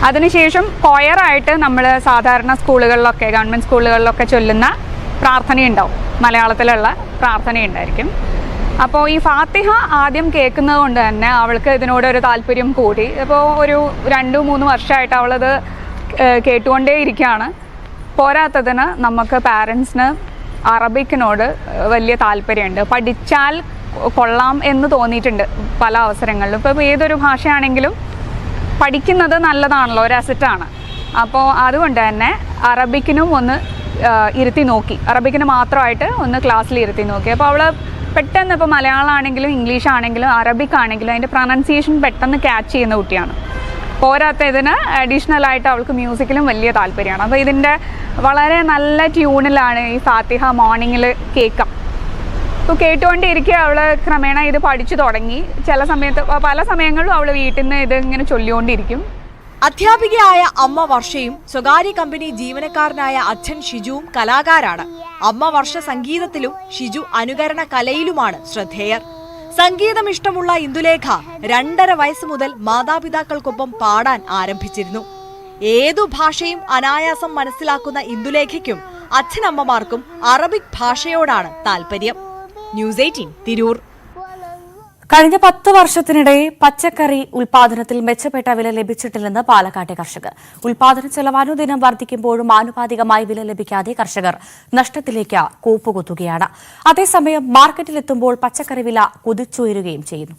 അതിനുശേഷം കൊയറായിട്ട് നമ്മൾ സാധാരണ സ്കൂളുകളിലൊക്കെ ഗവൺമെൻറ് സ്കൂളുകളിലൊക്കെ ചൊല്ലുന്ന പ്രാർത്ഥനയുണ്ടാവും, മലയാളത്തിലുള്ള പ്രാർത്ഥനയുണ്ടായിരിക്കും. അപ്പോൾ ഈ ഫാത്തിഹ ആദ്യം കേൾക്കുന്നത് കൊണ്ട് തന്നെ അവൾക്ക് ഇതിനോടൊരു താല്പര്യം കൂടി. ഇപ്പോൾ ഒരു 2-3 വർഷമായിട്ട് അവളത് കേട്ടുകൊണ്ടേ ഇരിക്കുകയാണ്. പോരാത്തതിന് നമുക്ക് പാരൻസിന് അറബിക്കിനോട് വലിയ താല്പര്യമുണ്ട്. പഠിച്ചാൽ കൊള്ളാം എന്ന് തോന്നിയിട്ടുണ്ട് പല അവസരങ്ങളിലും. ഇപ്പോൾ ഏതൊരു ഭാഷയാണെങ്കിലും പഠിക്കുന്നത് നല്ലതാണല്ലോ, ഒരു അസറ്റാണ്. അപ്പോൾ അതുകൊണ്ട് തന്നെ അറബിക്കിനും ഒന്ന് ഇരുത്തി നോക്കി, അറബിക്കിന് മാത്രമായിട്ട് ഒന്ന് ക്ലാസ്സിൽ ഇരുത്തി നോക്കി. അപ്പോൾ അവൾ പെട്ടെന്ന് ഇപ്പോൾ മലയാളമാണെങ്കിലും ഇംഗ്ലീഷ് ആണെങ്കിലും അറബിക് ആണെങ്കിലും അതിൻ്റെ പ്രൊനൗൺസിയേഷൻ പെട്ടെന്ന് ക്യാച്ച് ചെയ്യുന്ന കുട്ടിയാണ്. പോരാത്തതിന് അഡീഷണൽ ആയിട്ട് അവൾക്ക് മ്യൂസിക്കിലും വലിയ താല്പര്യമാണ്. അപ്പോൾ ഇതിൻ്റെ വളരെ നല്ല ട്യൂണിലാണ് ഈ ഫാത്തിഹ മോർണിംഗിൽ കേൾക്കാം. അപ്പോൾ കേട്ടുകൊണ്ടിരിക്കുക അവൾ ക്രമേണ ഇത് പഠിച്ചു തുടങ്ങി. ചില സമയത്ത് പല സമയങ്ങളിലും അവൾ വീട്ടിൽ നിന്ന് ഇത് ഇങ്ങനെ ചൊല്ലിക്കൊണ്ടിരിക്കും. അധ്യാപികയായ അമ്മ വർഷയും സ്വകാര്യ കമ്പനി ജീവനക്കാരനായ അച്ഛൻ ഷിജുവും കലാകാരാണ്. അമ്മ വർഷ സംഗീതത്തിലും ഷിജു അനുകരണ കലയിലുമാണ് ശ്രദ്ധേയർ. സംഗീതം ഇഷ്ടമുള്ള ഇന്ദുലേഖ 2.5 വയസ്സ് മുതൽ മാതാപിതാക്കൾക്കൊപ്പം പാടാൻ ആരംഭിച്ചിരുന്നു. ഏതു ഭാഷയും അനായാസം മനസ്സിലാക്കുന്ന ഇന്ദുലേഖയ്ക്കും അച്ഛനമ്മമാർക്കും അറബിക് ഭാഷയോടാണ് താല്പര്യം. ന്യൂസ് 18 തിരൂർ. കഴിഞ്ഞ 10 വർഷത്തിനിടെ പച്ചക്കറി ഉൽപാദനത്തിൽ മെച്ചപ്പെട്ട വില ലഭിച്ചിട്ടില്ലെന്ന് പാലക്കാട്ടെ കർഷകർ. ഉൽപാദന ചെലവ് അനുദിനം വർദ്ധിക്കുമ്പോഴും ആനുപാതികമായി വില ലഭിക്കാതെ കർഷകർ നഷ്ടത്തിലേക്ക് കൂപ്പുകുത്തുകയാണ്. അതേസമയം മാർക്കറ്റിലെത്തുമ്പോൾ പച്ചക്കറി വില കുതിച്ചുയരുകയും ചെയ്യുന്നു.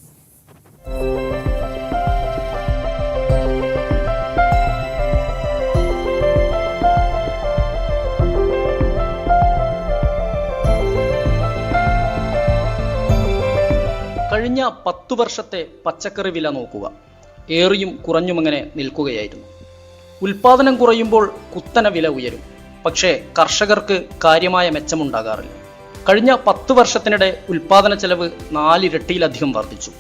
കഴിഞ്ഞ 10 വർഷത്തെ പച്ചക്കറി വില നോക്കുക. ഏറിയും കുറഞ്ഞുമങ്ങനെ നിൽക്കുകയായിരുന്നു. ഉൽപാദനം കുറയുമ്പോൾ കുത്തന വില ഉയരും. പക്ഷേ കർഷകർക്ക് കാര്യമായ മെച്ചമുണ്ടാകാറില്ല. കഴിഞ്ഞ 10 വർഷത്തിനിടെ ഉൽപാദന ചെലവ് 4 ഇരട്ടിയിലധികം വർദ്ധിച്ചു.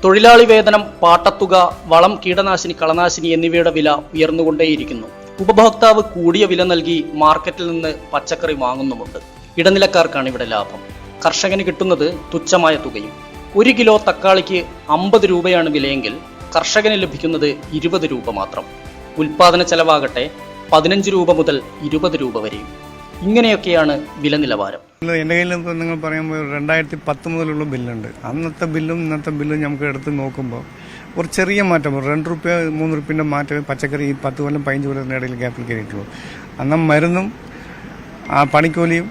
തൊഴിലാളി വേതനം, പാട്ടത്തുക, വളം, കീടനാശിനി, കളനാശിനി എന്നിവയുടെ വില ഉയർന്നുകൊണ്ടേയിരിക്കുന്നു. ഉപഭോക്താവ് കൂടിയ വില നൽകി മാർക്കറ്റിൽ നിന്ന് പച്ചക്കറി വാങ്ങുന്നുമുണ്ട്. ഇടനിലക്കാർക്കാണ് ഇവിടെ ലാഭം. കർഷകന് കിട്ടുന്നത് തുച്ഛമായ തുകയും. 1 കിലോ തക്കാളിക്ക് 50 രൂപയാണ് വിലയെങ്കിൽ കർഷകന് ലഭിക്കുന്നത് 20 രൂപ മാത്രം. ഉൽപാദന ചെലവാകട്ടെ 15 രൂപ മുതൽ 20 രൂപ വരെയും. ഇങ്ങനെയൊക്കെയാണ് വില നിലവാരം. എൻ്റെ കയ്യിൽ നിങ്ങൾ പറയുമ്പോൾ 2010 മുതലുള്ള ബില്ലുണ്ട്. അന്നത്തെ ബില്ലും ഇന്നത്തെ ബില്ലും നമുക്ക് എടുത്ത് നോക്കുമ്പോൾ ഒരു ചെറിയ മാറ്റം, 2 രൂപ 3 രൂപയുടെ മാറ്റം പച്ചക്കറി ഈ 10 കൊല്ലം 15 കൊല്ലത്തിൻ്റെ ഇടയിൽ ഗ്യാപ്പിൽ കയറിയിട്ടുള്ളൂ. അന്ന് മരുന്നും ആ പണിക്കൂലിയും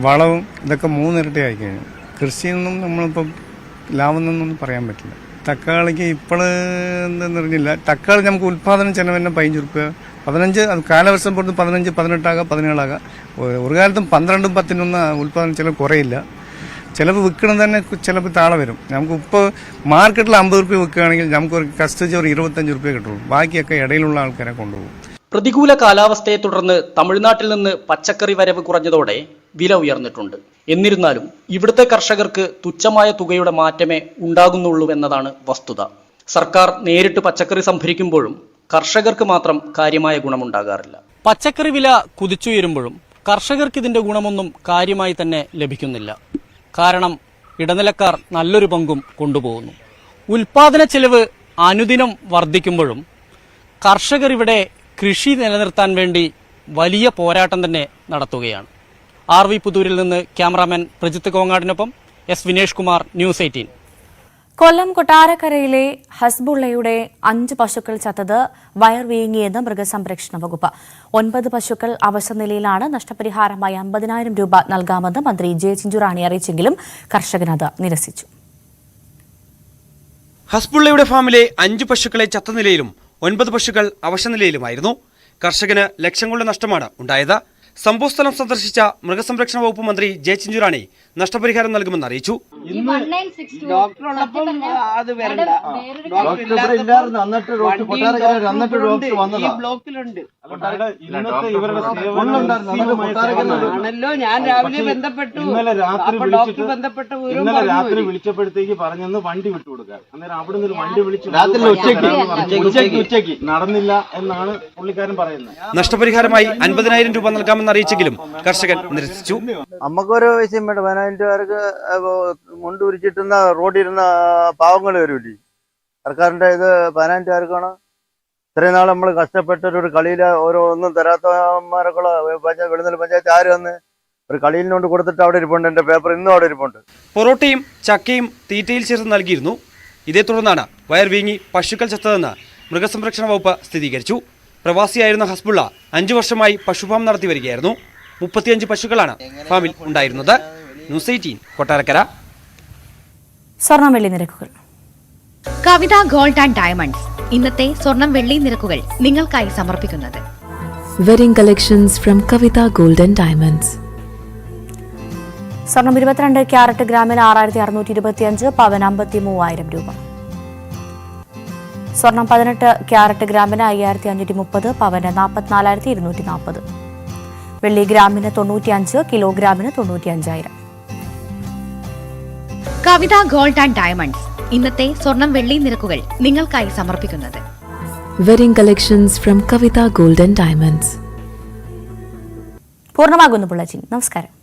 വളവും ഇതൊക്കെ 3 ഇരട്ടിയായി കഴിഞ്ഞു. കൃഷിയൊന്നും നമ്മളിപ്പം ലാഭം എന്നൊന്നും പറയാൻ പറ്റില്ല. തക്കാളിക്ക് ഇപ്പോൾ എന്തെന്ന് അറിഞ്ഞില്ല. തക്കാളി നമുക്ക് ഉൽപ്പാദനം ചെലവ് തന്നെ 15 രൂപ 15, അത് കാലവർഷം പൊടുത്ത് 15, 18 17 ആകാം. ഒരു കാലത്തും 12, 10 ഉൽപ്പാദന ചെലവ് കുറയില്ല. ചിലപ്പോൾ വിൽക്കണം തന്നെ ചിലപ്പോൾ താഴെ വരും. നമുക്ക് ഇപ്പോൾ മാർക്കറ്റിൽ 50 രൂപ വിൽക്കുകയാണെങ്കിൽ നമുക്ക് ഒരു കസ്റ്റേജ് ഒരു 25 രൂപ കിട്ടുള്ളൂ. ബാക്കിയൊക്കെ ഇടയിലുള്ള ആൾക്കാരെ കൊണ്ടുപോകും. പ്രതികൂല കാലാവസ്ഥയെ തുടർന്ന് തമിഴ്നാട്ടിൽ നിന്ന് പച്ചക്കറി വരവ് കുറഞ്ഞതോടെ വില ഉയർന്നിട്ടുണ്ട്. എന്നിരുന്നാലും ഇവിടുത്തെ കർഷകർക്ക് തുച്ഛമായ തുകയുടെ മാറ്റമേ ഉണ്ടാകുന്നുള്ളൂ എന്നതാണ് വസ്തുത. സർക്കാർ നേരിട്ട് പച്ചക്കറി സംഭരിക്കുമ്പോഴും കർഷകർക്ക് മാത്രം കാര്യമായ ഗുണമുണ്ടാകാറില്ല. പച്ചക്കറി വില കുതിച്ചുയരുമ്പോഴും കർഷകർക്ക് ഇതിന്റെ ഗുണമൊന്നും കാര്യമായി തന്നെ ലഭിക്കുന്നില്ല. കാരണം ഇടനിലക്കാർ നല്ലൊരു പങ്കും കൊണ്ടുപോകുന്നു. ഉൽപാദന ചെലവ് അനുദിനം വർദ്ധിക്കുമ്പോഴും കർഷകർ ഇവിടെ കൃഷി നിലനിർത്താൻ വേണ്ടി വലിയ പോരാട്ടം തന്നെ നടത്തുകയാണ്. RV പുതൂരിൽ നിന്ന് ക്യാമറാമാൻ പ്രജിത്ത് കോങ്ങാടിനൊപ്പം S വിനേഷ് കുമാർ, ന്യൂസ് 18. കൊല്ലം കൊട്ടാരക്കരയിലെ ഹസ്ബുള്ളയുടെ 5 പശുക്കൾ ചത്തത് വയർ വീങ്ങിയെന്ന് മൃഗസംരക്ഷണ വകുപ്പ്. 9 പശുക്കൾ അവശനിലയിലാണ്. നഷ്ടപരിഹാരമായി 50,000 രൂപ നൽകാമെന്ന് മന്ത്രി ജെ ചിഞ്ചുറാണി അറിയിച്ചെങ്കിലും കർഷകനത് നിരസിച്ചു. ഹസ്ബുള്ളയുടെ ഫാമിലെ 5 പശുക്കളെ ചത്ത നിലയിലും 9 പശുക്കൾ അവശനിലയിലുമായിരുന്നു. കർഷകന് ലക്ഷങ്ങളുടെ നഷ്ടമാണ് ഉണ്ടായത്. സംഭവസ്ഥലം സന്ദർശിച്ച മൃഗസംരക്ഷണ വകുപ്പ് മന്ത്രി ജെ ചിഞ്ചുറാണി നഷ്ടപരിഹാരം നൽകുമെന്ന് അറിയിച്ചു. ഞാൻ രാവിലെ ബന്ധപ്പെട്ടു, ഇന്നലെ രാത്രി വിളിച്ചപ്പോഴത്തേക്ക് പറഞ്ഞെന്ന് വണ്ടി വിട്ടുകൊടുക്കാൻ. അന്നേരം അവിടെ നിന്ന് വണ്ടി വിളിച്ചു ഉച്ചയ്ക്ക് നടന്നില്ല എന്നാണ് പുള്ളിക്കാരൻ പറയുന്നത്. നഷ്ടപരിഹാരമായി 50,000 രൂപ നൽകാമെന്ന നൽകാമെന്ന് അറിയിച്ചെങ്കിലും കർഷകൻ നിരസിച്ചു. നമുക്കൊരു വിഷയം വേണ്ട, 15,000 മുണ്ട് ഉരിച്ചിട്ടുന്ന റോഡിരുന്ന പാവങ്ങൾ വരൂല്ലേ, സർക്കാരിന്റെ ഇത് 15,000 ഇത്രയും നാൾ നമ്മൾ കഷ്ടപ്പെട്ടൊരു കളിയിൽ ഓരോ ഒന്നും തരാത്തമാരൊക്കെ വെളുന്നൽ പഞ്ചായത്ത് ആര് വന്ന് ഒരു കളിയിലിനോണ്ട് കൊടുത്തിട്ട് അവിടെ ഇരിപ്പുണ്ട്. എന്റെ പേപ്പർ ഇന്നും അവിടെ ഇരിപ്പുണ്ട്. പൊറോട്ടയും ചക്കയും തീറ്റയിൽ ചേർത്ത് നൽകിയിരുന്നു. ഇതേ തുടർന്നാണ് വയർ വീങ്ങി പശുക്കൾ ചത്തതെന്ന് മൃഗസംരക്ഷണ വകുപ്പ് സ്ഥിരീകരിച്ചു. പ്രവാസിയായിരുന്ന ഹസ്ബുള്ള 5 വർഷമായി പശുഫാം നടത്തി വരികയായിരുന്നു. 35 പശുക്കളാണ് ഫാമിൽ ഉണ്ടായിരുന്നത്. ന്യൂസ് 18 കൊട്ടാരക്കര. സ്വർണം വെള്ളി നിരക്കുകൾ. കവിത ഗോൾഡ് ആൻഡ് ഡയമണ്ട്സ് ഇന്നത്തെ സ്വർണം വെള്ളി നിരക്കുകൾ നിങ്ങൾക്കായി സമർപ്പിക്കുന്നത് wedding collections from Kavitha gold and diamonds. സ്വർണം 22 ക്യാരറ്റ് ഗ്രാമിന് 6625, പവൻ 53,000 രൂപ. സ്വർണം 18 ക്യാരറ്റ് ഗ്രാമിന് 5530, പവന് 44,240. വെള്ളി ഗ്രാമിന് 95, കിലോഗ്രാമിന് 95,000. കവിത ഗോൾഡ് ആൻഡ് ഡയമണ്ട്സ് ഇന്നത്തെ സ്വർണം വെള്ളി നിരക്കുകൾ നിങ്ങൾക്കായി സമർപ്പിക്കുന്നത് wedding collections from Kavitha gold and diamonds. പൂർണ്ണമാകുന്നു ബുള്ളറ്റിൻ. നമസ്കാരം.